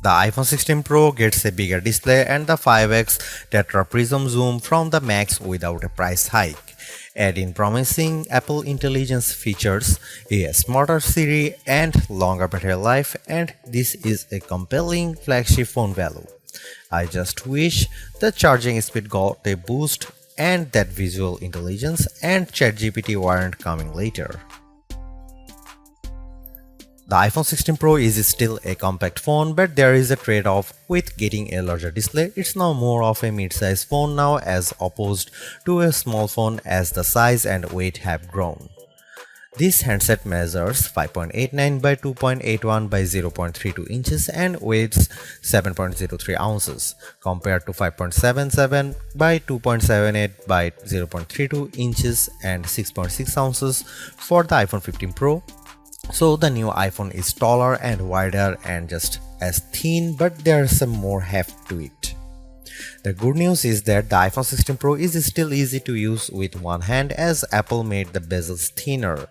The iPhone 16 Pro gets a bigger display and the 5x tetra prism zoom from the Max without a price hike. Add in promising Apple Intelligence features, a smarter Siri and longer battery life, and this is a compelling flagship phone value. I just wish the charging speed got a boost and that visual intelligence and ChatGPT weren't coming later. The iPhone 16 Pro is still a compact phone, but there is a trade-off with getting a larger display. It's now more of a mid-size phone now as opposed to a small phone as the size and weight have grown. This handset measures 5.89 by 2.81 by 0.32 inches and weighs 7.03 ounces compared to 5.77 by 2.78 by 0.32 inches and 6.6 ounces for the iPhone 15 Pro. So the new iPhone is taller and wider and just as thin, but there's some more heft to it. The good news is that the iPhone 16 Pro is still easy to use with one hand as Apple made the bezels thinner.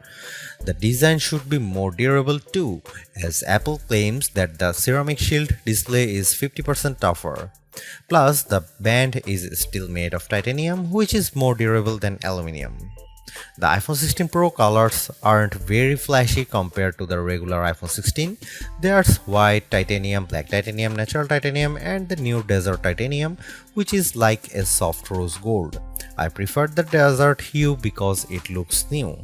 The design should be more durable too, as Apple claims that the ceramic shield display is 50% tougher. Plus, the band is still made of titanium, which is more durable than aluminum. The iPhone 16 Pro colors aren't very flashy compared to the regular iPhone 16. There's white titanium, black titanium, natural titanium, and the new desert titanium, which is like a soft rose gold. I prefer the desert hue because it looks new.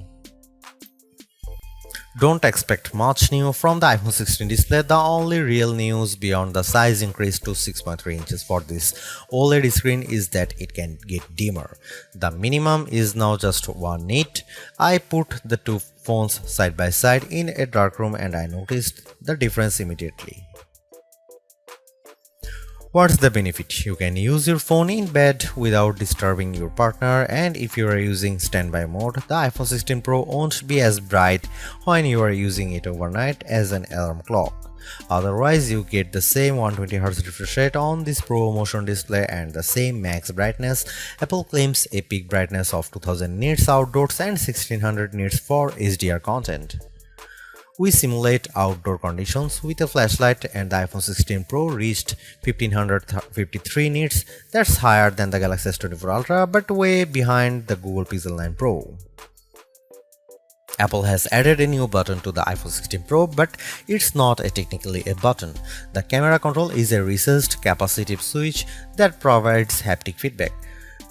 Don't expect much new from the iPhone 16 display. The only real news beyond the size increase to 6.3 inches for this OLED screen is that it can get dimmer. The minimum is now just 1 nit. I put the two phones side by side in a dark room and I noticed the difference immediately. What's the benefit? You can use your phone in bed without disturbing your partner, and if you are using standby mode, the iPhone 16 Pro won't be as bright when you are using it overnight as an alarm clock. Otherwise, you get the same 120Hz refresh rate on this Pro Motion display and the same max brightness. Apple claims a peak brightness of 2000 nits outdoors and 1600 nits for HDR content. We simulate outdoor conditions with a flashlight and the iPhone 16 Pro reached 1553 nits. That's higher than the Galaxy S24 Ultra but way behind the Google Pixel 9 Pro. Apple has added a new button to the iPhone 16 Pro, but it's not technically a button. The camera control is a recessed capacitive switch that provides haptic feedback.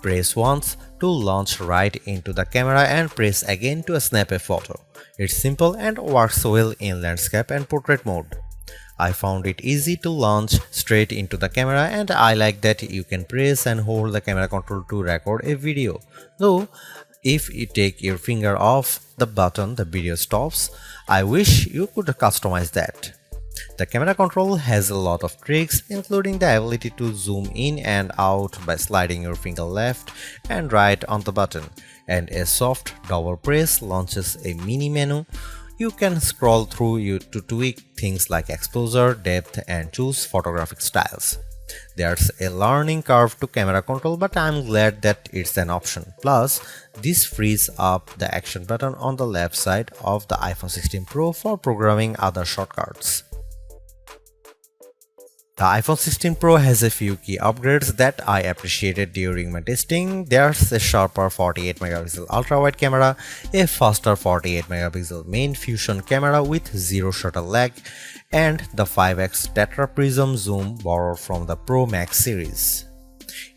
Press once to launch right into the camera and press again to snap a photo. It's simple and works well in landscape and portrait mode. I found it easy to launch straight into the camera and I like that you can press and hold the camera control to record a video. Though, if you take your finger off the button, the video stops. I wish you could customize that. The camera control has a lot of tricks, including the ability to zoom in and out by sliding your finger left and right on the button, and a soft double press launches a mini menu. You can scroll through to tweak things like exposure, depth, and choose photographic styles. There's a learning curve to camera control, but I'm glad that it's an option. Plus, this frees up the action button on the left side of the iPhone 16 Pro for programming other shortcuts. The iPhone 16 Pro has a few key upgrades that I appreciated during my testing. There's a sharper 48MP ultra-wide camera, a faster 48MP main fusion camera with zero shutter lag, and the 5x tetra prism zoom borrowed from the Pro Max series.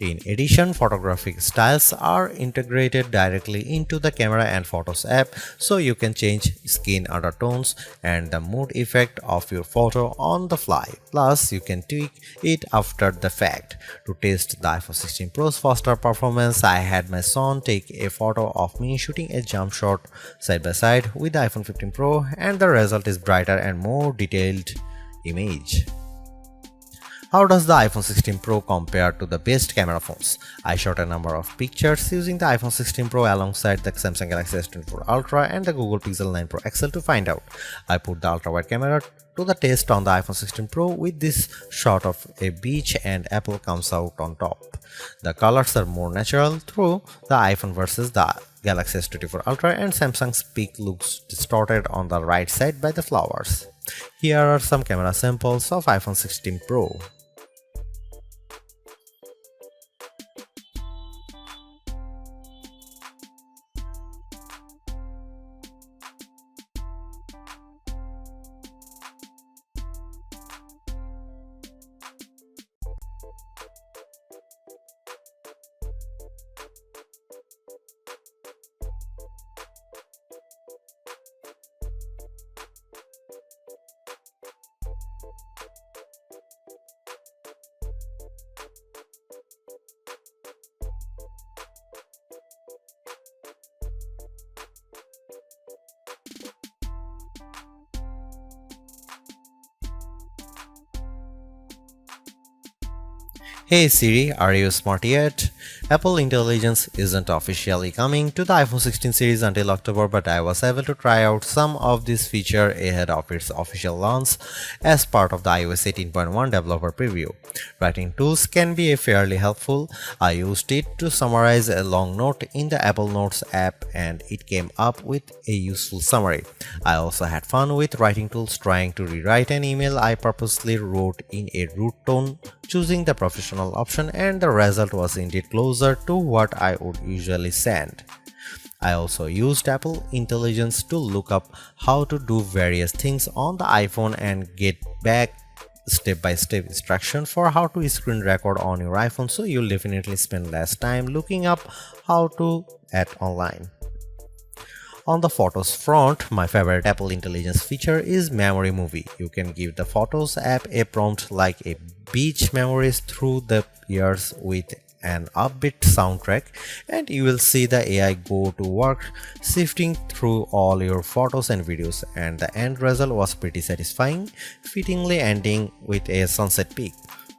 In addition, photographic styles are integrated directly into the Camera and Photos app, so you can change skin undertones and the mood effect of your photo on the fly. Plus, you can tweak it after the fact. To test the iPhone 16 Pro's faster performance, I had my son take a photo of me shooting a jump shot side by side with the iPhone 15 Pro, and the result is brighter and more detailed image. How does the iPhone 16 Pro compare to the best camera phones? I shot a number of pictures using the iPhone 16 Pro alongside the Samsung Galaxy S24 Ultra and the Google Pixel 9 Pro XL to find out. I put the ultra-wide camera to the test on the iPhone 16 Pro with this shot of a beach and Apple comes out on top. The colors are more natural through the iPhone versus the Galaxy S24 Ultra, and Samsung's peak looks distorted on the right side by the flowers. Here are some camera samples of iPhone 16 Pro. Hey Siri, are you smart yet? Apple Intelligence isn't officially coming to the iPhone 16 series until October, but I was able to try out some of this feature ahead of its official launch as part of the iOS 18.1 developer preview. Writing tools can be fairly helpful. I used it to summarize a long note in the Apple Notes app and it came up with a useful summary. I also had fun with writing tools trying to rewrite an email I purposely wrote in a rude tone, choosing the professional option, and the result was indeed closer to what I would usually send. I also used Apple Intelligence to look up how to do various things on the iPhone and get back step-by-step instruction for how to screen record on your iPhone, so you'll definitely spend less time looking up how to at online. On the Photos front, my favorite Apple Intelligence feature is Memory Movie. You can give the Photos app a prompt like a beach memories through the years with an upbeat soundtrack, and you will see the AI go to work sifting through all your photos and videos, and the end result was pretty satisfying, fittingly ending with a sunset peak.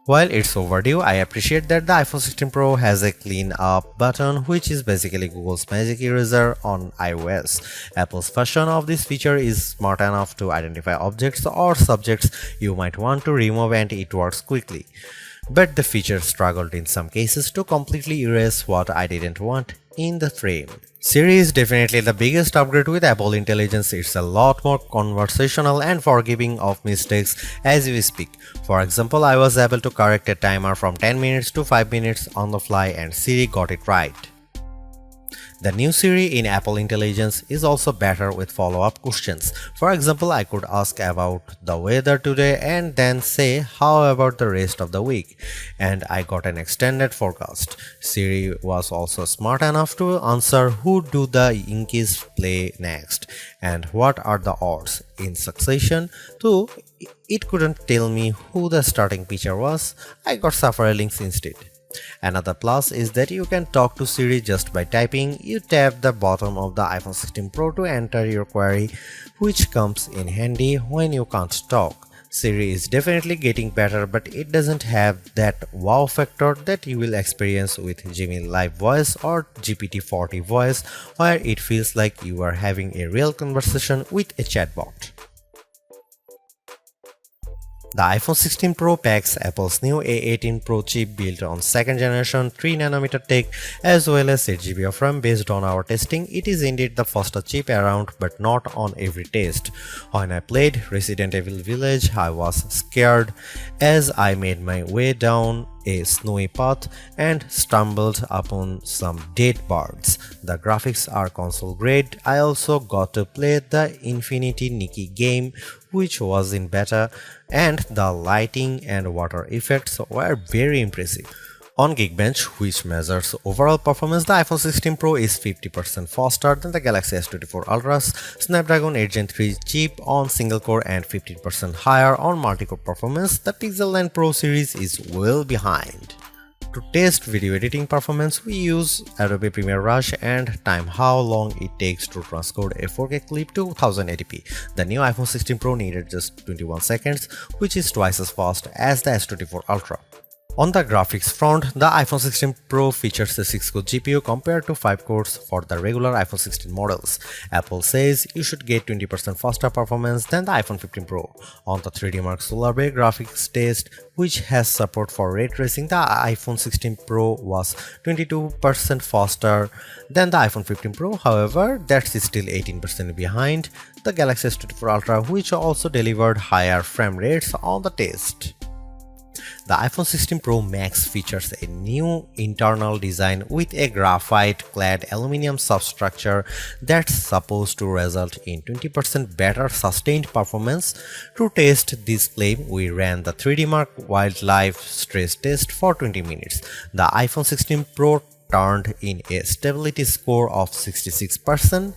While it's overdue, I appreciate that the iPhone 16 Pro has a clean up button, which is basically Google's magic eraser on iOS. Apple's version of this feature is smart enough to identify objects or subjects you might want to remove, and it works quickly. But the feature struggled in some cases to completely erase what I didn't want in the frame. Siri is definitely the biggest upgrade with Apple Intelligence. It's a lot more conversational and forgiving of mistakes as we speak. For example, I was able to correct a timer from 10 minutes to 5 minutes on the fly and Siri got it right. The new Siri in Apple Intelligence is also better with follow-up questions. For example, I could ask about the weather today and then say, how about the rest of the week? And I got an extended forecast. Siri was also smart enough to answer who do the Yankees play next and what are the odds in succession, though it couldn't tell me who the starting pitcher was. I got several links instead. Another plus is that you can talk to Siri just by typing. You tap the bottom of the iPhone 16 Pro to enter your query, which comes in handy when you can't talk. Siri is definitely getting better, but it doesn't have that wow factor that you will experience with Gemini Live Voice or GPT-40 Voice, where it feels like you are having a real conversation with a chatbot. The iPhone 16 Pro packs Apple's new A18 Pro chip built on 2nd generation 3nm tech as well as 8GB of RAM. Based on our testing, it is indeed the fastest chip around, but not on every test. When I played Resident Evil Village, I was scared as I made my way down a snowy path and stumbled upon some dead birds. The graphics are console grade. I also got to play the Infinity Nikki game, which was in beta, and the lighting and water effects were very impressive. On Geekbench, which measures overall performance, the iPhone 16 Pro is 50% faster than the Galaxy S24 Ultra's Snapdragon 8 Gen 3 chip on single core and 15% higher on multi-core performance. The Pixel 9 Pro series is well behind. To test video editing performance, we use Adobe Premiere Rush and time how long it takes to transcode a 4K clip to 1080p. The new iPhone 16 Pro needed just 21 seconds, which is twice as fast as the S24 Ultra. On the graphics front, the iPhone 16 Pro features a 6-core GPU compared to 5 cores for the regular iPhone 16 models. Apple says you should get 20% faster performance than the iPhone 15 Pro. On the 3D Mark Solar Bay graphics test, which has support for ray tracing, the iPhone 16 Pro was 22% faster than the iPhone 15 Pro. However, that's still 18% behind the Galaxy S24 Ultra, which also delivered higher frame rates on the test. The iPhone 16 Pro Max features a new internal design with a graphite-clad aluminum substructure that's supposed to result in 20% better sustained performance. To test this claim, we ran the 3D Mark Wildlife stress test for 20 minutes. The iPhone 16 Pro turned in a stability score of 66%.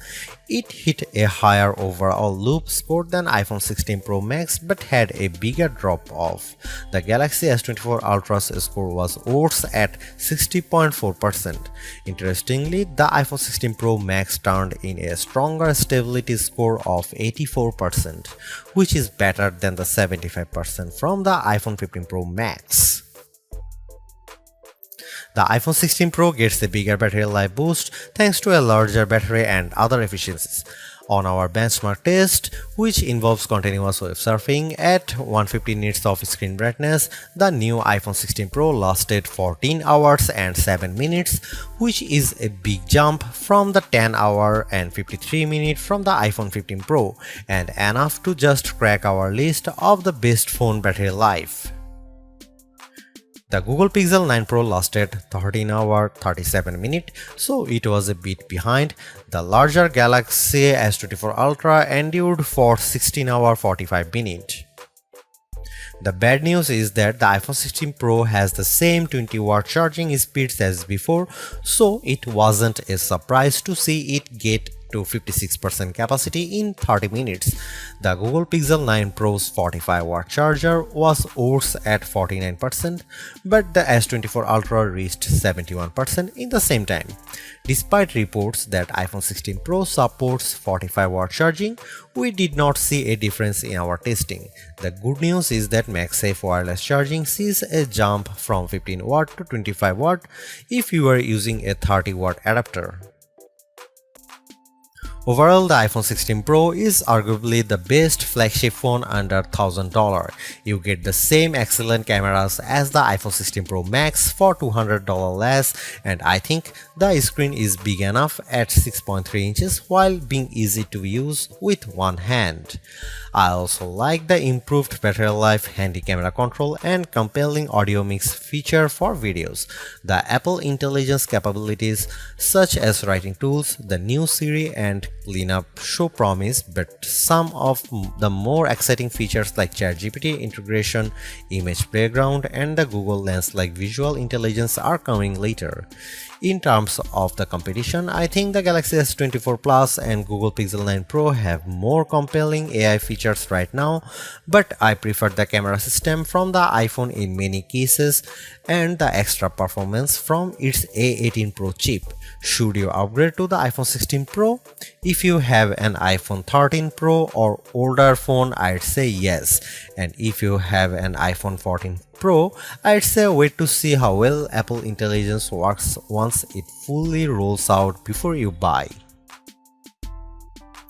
It hit a higher overall loop score than iPhone 16 Pro Max but had a bigger drop-off. The Galaxy S24 Ultra's score was worse at 60.4%. Interestingly, the iPhone 16 Pro Max turned in a stronger stability score of 84%, which is better than the 75% from the iPhone 15 Pro Max. The iPhone 16 Pro gets a bigger battery life boost thanks to a larger battery and other efficiencies. On our benchmark test, which involves continuous web surfing at 150 nits of screen brightness, the new iPhone 16 Pro lasted 14 hours and 7 minutes, which is a big jump from the 10 hour and 53 minutes from the iPhone 15 Pro, and enough to just crack our list of the best phone battery life. The Google Pixel 9 Pro lasted 13 hours 37 minutes, so it was a bit behind. The larger Galaxy S24 Ultra endured for 16 hours 45 minutes. The bad news is that the iPhone 16 Pro has the same 20-watt charging speeds as before, so it wasn't a surprise to see it get to 56% capacity in 30 minutes. The Google Pixel 9 Pro's 45-watt charger was worse at 49%, but the S24 Ultra reached 71% in the same time. Despite reports that iPhone 16 Pro supports 45-watt charging, we did not see a difference in our testing. The good news is that MagSafe wireless charging sees a jump from 15W to 25W if you are using a 30-watt adapter. Overall, the iPhone 16 Pro is arguably the best flagship phone under $1,000. You get the same excellent cameras as the iPhone 16 Pro Max for $200 less, and I think the screen is big enough at 6.3 inches while being easy to use with one hand. I also like the improved battery life, handy camera control, and compelling audio mix feature for videos. The Apple Intelligence capabilities such as writing tools, the new Siri, and cleanup show promise, but some of the more exciting features like ChatGPT integration, image playground, and the Google Lens like visual intelligence are coming later. In terms of the competition, I think the Galaxy S24 Plus and Google Pixel 9 Pro have more compelling AI features right now, but I prefer the camera system from the iPhone in many cases and the extra performance from its A18 Pro chip. Should you upgrade to the iPhone 16 Pro? If you have an iPhone 13 Pro or older phone, I'd say yes, and if you have an iPhone 14 Pro, I'd say wait to see how well Apple Intelligence works once it fully rolls out before you buy.